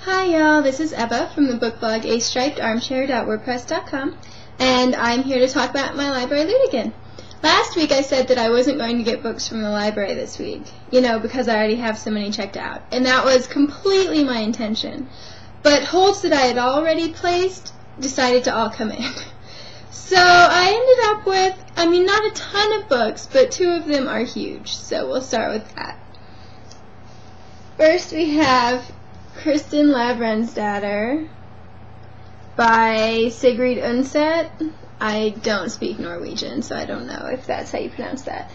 Hi y'all, this is Eva from the book blog astriped.armchair.wordpress.com, and I'm here to talk about my library loot again. Last week I said that I wasn't going to get books from the library this week, because I already have so many checked out, and that was completely my intention. But holds that I had already placed decided to all come in. So I ended up with, not a ton of books, but 2 of them are huge, so we'll start with that. First we have Kristin Lavransdatter by Sigrid Undset. I don't speak Norwegian, so I don't know if that's how you pronounce that.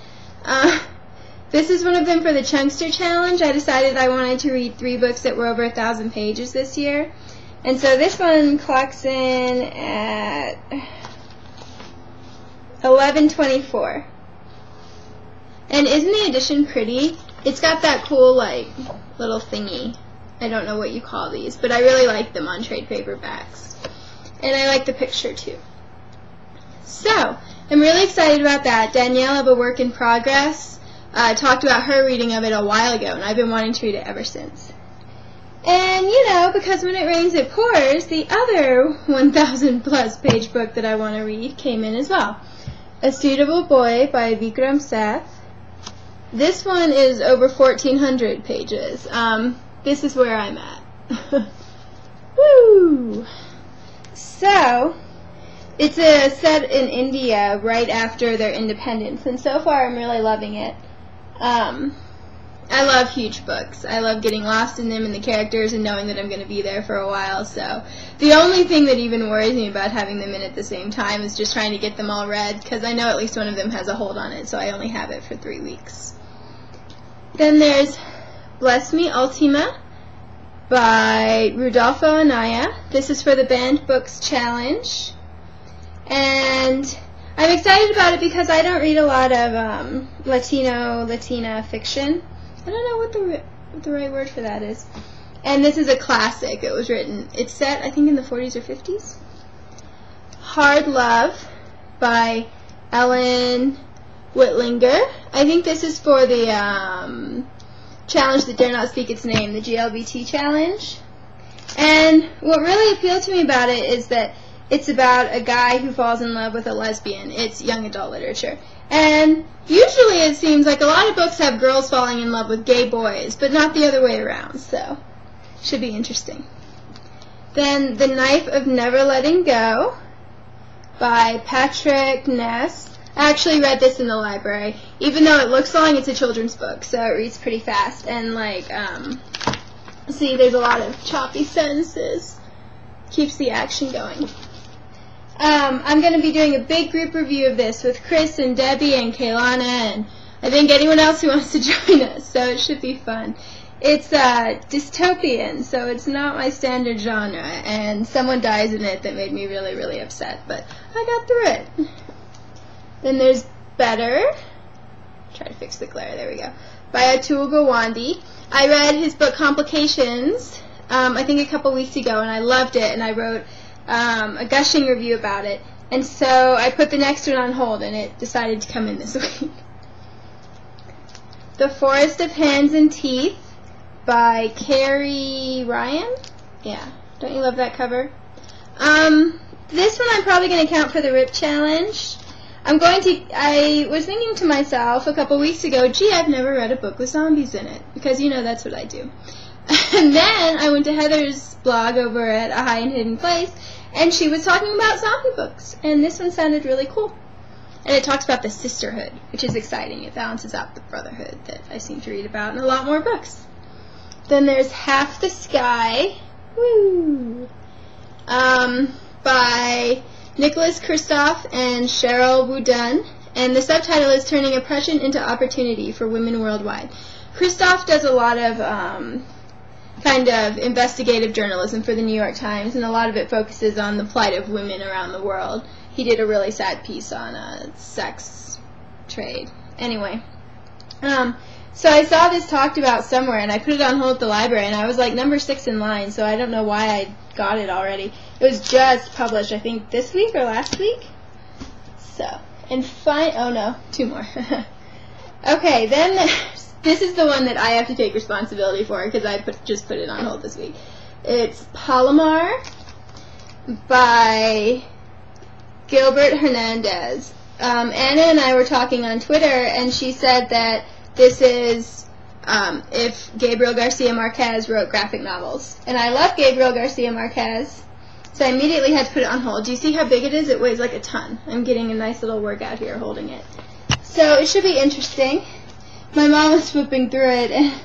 This is one of them for the Chunkster Challenge. I decided I wanted to read 3 books that were over 1,000 pages this year. And so this one clocks in at 11:24. And isn't the edition pretty? It's got that cool, little thingy. I don't know what you call these, but I really like them on trade paperbacks. And I like the picture, too. So, I'm really excited about that. Danielle of A Work in Progress talked about her reading of it a while ago, and I've been wanting to read it ever since. And, because when it rains it pours, the other 1,000-plus page book that I want to read came in as well. A Suitable Boy by Vikram Seth. This one is over 1,400 pages. This is where I'm at. Woo! So, it's set in India right after their independence, and so far I'm really loving it. I love huge books. I love getting lost in them and the characters and knowing that I'm going to be there for a while, so the only thing that even worries me about having them in at the same time is just trying to get them all read, because I know at least one of them has a hold on it, so I only have it for 3 weeks. Then there's Bless Me Ultima by Rudolfo Anaya. This is for the Banned Books Challenge. And I'm excited about it because I don't read a lot of Latina fiction. I don't know what the right word for that is. And this is a classic. It's set, I think, in the 40s or 50s. Hard Love by Ellen Whitlinger. I think this is for the challenge that dare not speak its name, the GLBT challenge. And what really appealed to me about it is that it's about a guy who falls in love with a lesbian. It's young adult literature. And usually it seems like a lot of books have girls falling in love with gay boys, but not the other way around, so should be interesting. Then The Knife of Never Letting Go by Patrick Ness. I actually read this in the library. Even though it looks long, it's a children's book, so it reads pretty fast. And, see, there's a lot of choppy sentences. Keeps the action going. I'm going to be doing a big group review of this with Chris and Debbie and Kaylana and I think anyone else who wants to join us, so it should be fun. It's dystopian, so it's not my standard genre, and someone dies in it that made me really, really upset, but I got through it. Then there's Better. Try to fix the glare. There we go. By Atul Gawande. I read his book Complications, I think a couple weeks ago, and I loved it, and I wrote a gushing review about it. And so I put the next one on hold, and it decided to come in this week. The Forest of Hands and Teeth by Carrie Ryan. Yeah, don't you love that cover? This one I'm probably going to count for the RIP challenge. I was thinking to myself a couple weeks ago, gee, I've never read a book with zombies in it, because, that's what I do. And then I went to Heather's blog over at A High and Hidden Place, and she was talking about zombie books, and this one sounded really cool. And it talks about the sisterhood, which is exciting. It balances out the brotherhood that I seem to read about in a lot more books. Then there's Half the Sky, by Nicholas Kristof and Cheryl Woodun, and the subtitle is Turning Oppression into Opportunity for Women Worldwide. Kristof does a lot of kind of investigative journalism for the New York Times, and a lot of it focuses on the plight of women around the world. He did a really sad piece on sex trade. Anyway, so I saw this talked about somewhere, and I put it on hold at the library, and I was like number 6 in line, so I don't know why I got it already. It was just published, I think, this week or last week. So, and oh no, 2 more. Okay, then this is the one that I have to take responsibility for because I just put it on hold this week. It's Palomar by Gilbert Hernandez. Anna and I were talking on Twitter, and she said that this is if Gabriel Garcia Marquez wrote graphic novels. And I love Gabriel Garcia Marquez, so I immediately had to put it on hold. Do you see how big it is? It weighs like a ton. I'm getting a nice little workout here holding it. So it should be interesting. My mom was flipping through it, and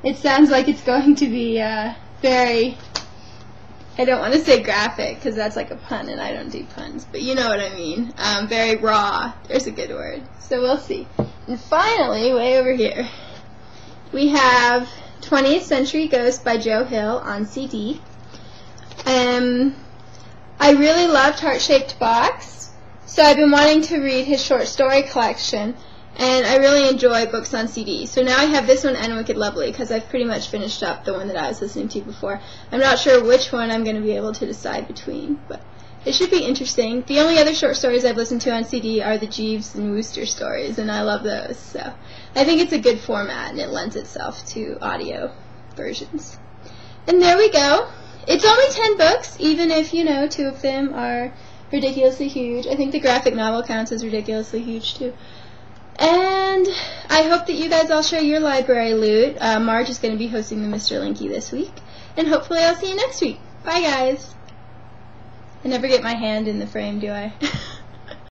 it sounds like it's going to be very, I don't want to say graphic, because that's like a pun, and I don't do puns, but you know what I mean. Very raw. There's a good word. So we'll see. And finally, way over here, we have 20th Century Ghost by Joe Hill on CD. I really loved Heart-Shaped Box, so I've been wanting to read his short story collection, and I really enjoy books on CD. So now I have this one and Wicked Lovely, because I've pretty much finished up the one that I was listening to before. I'm not sure which one I'm going to be able to decide between, but it should be interesting. The only other short stories I've listened to on CD are the Jeeves and Wooster stories, and I love those. So I think it's a good format, and it lends itself to audio versions. And there we go. It's only 10 books, even if, you know, 2 of them are ridiculously huge. I think the graphic novel counts as ridiculously huge, too. And I hope that you guys all share your library loot. Marge is going to be hosting the Mr. Linky this week. And hopefully I'll see you next week. Bye, guys. I never get my hand in the frame, do I?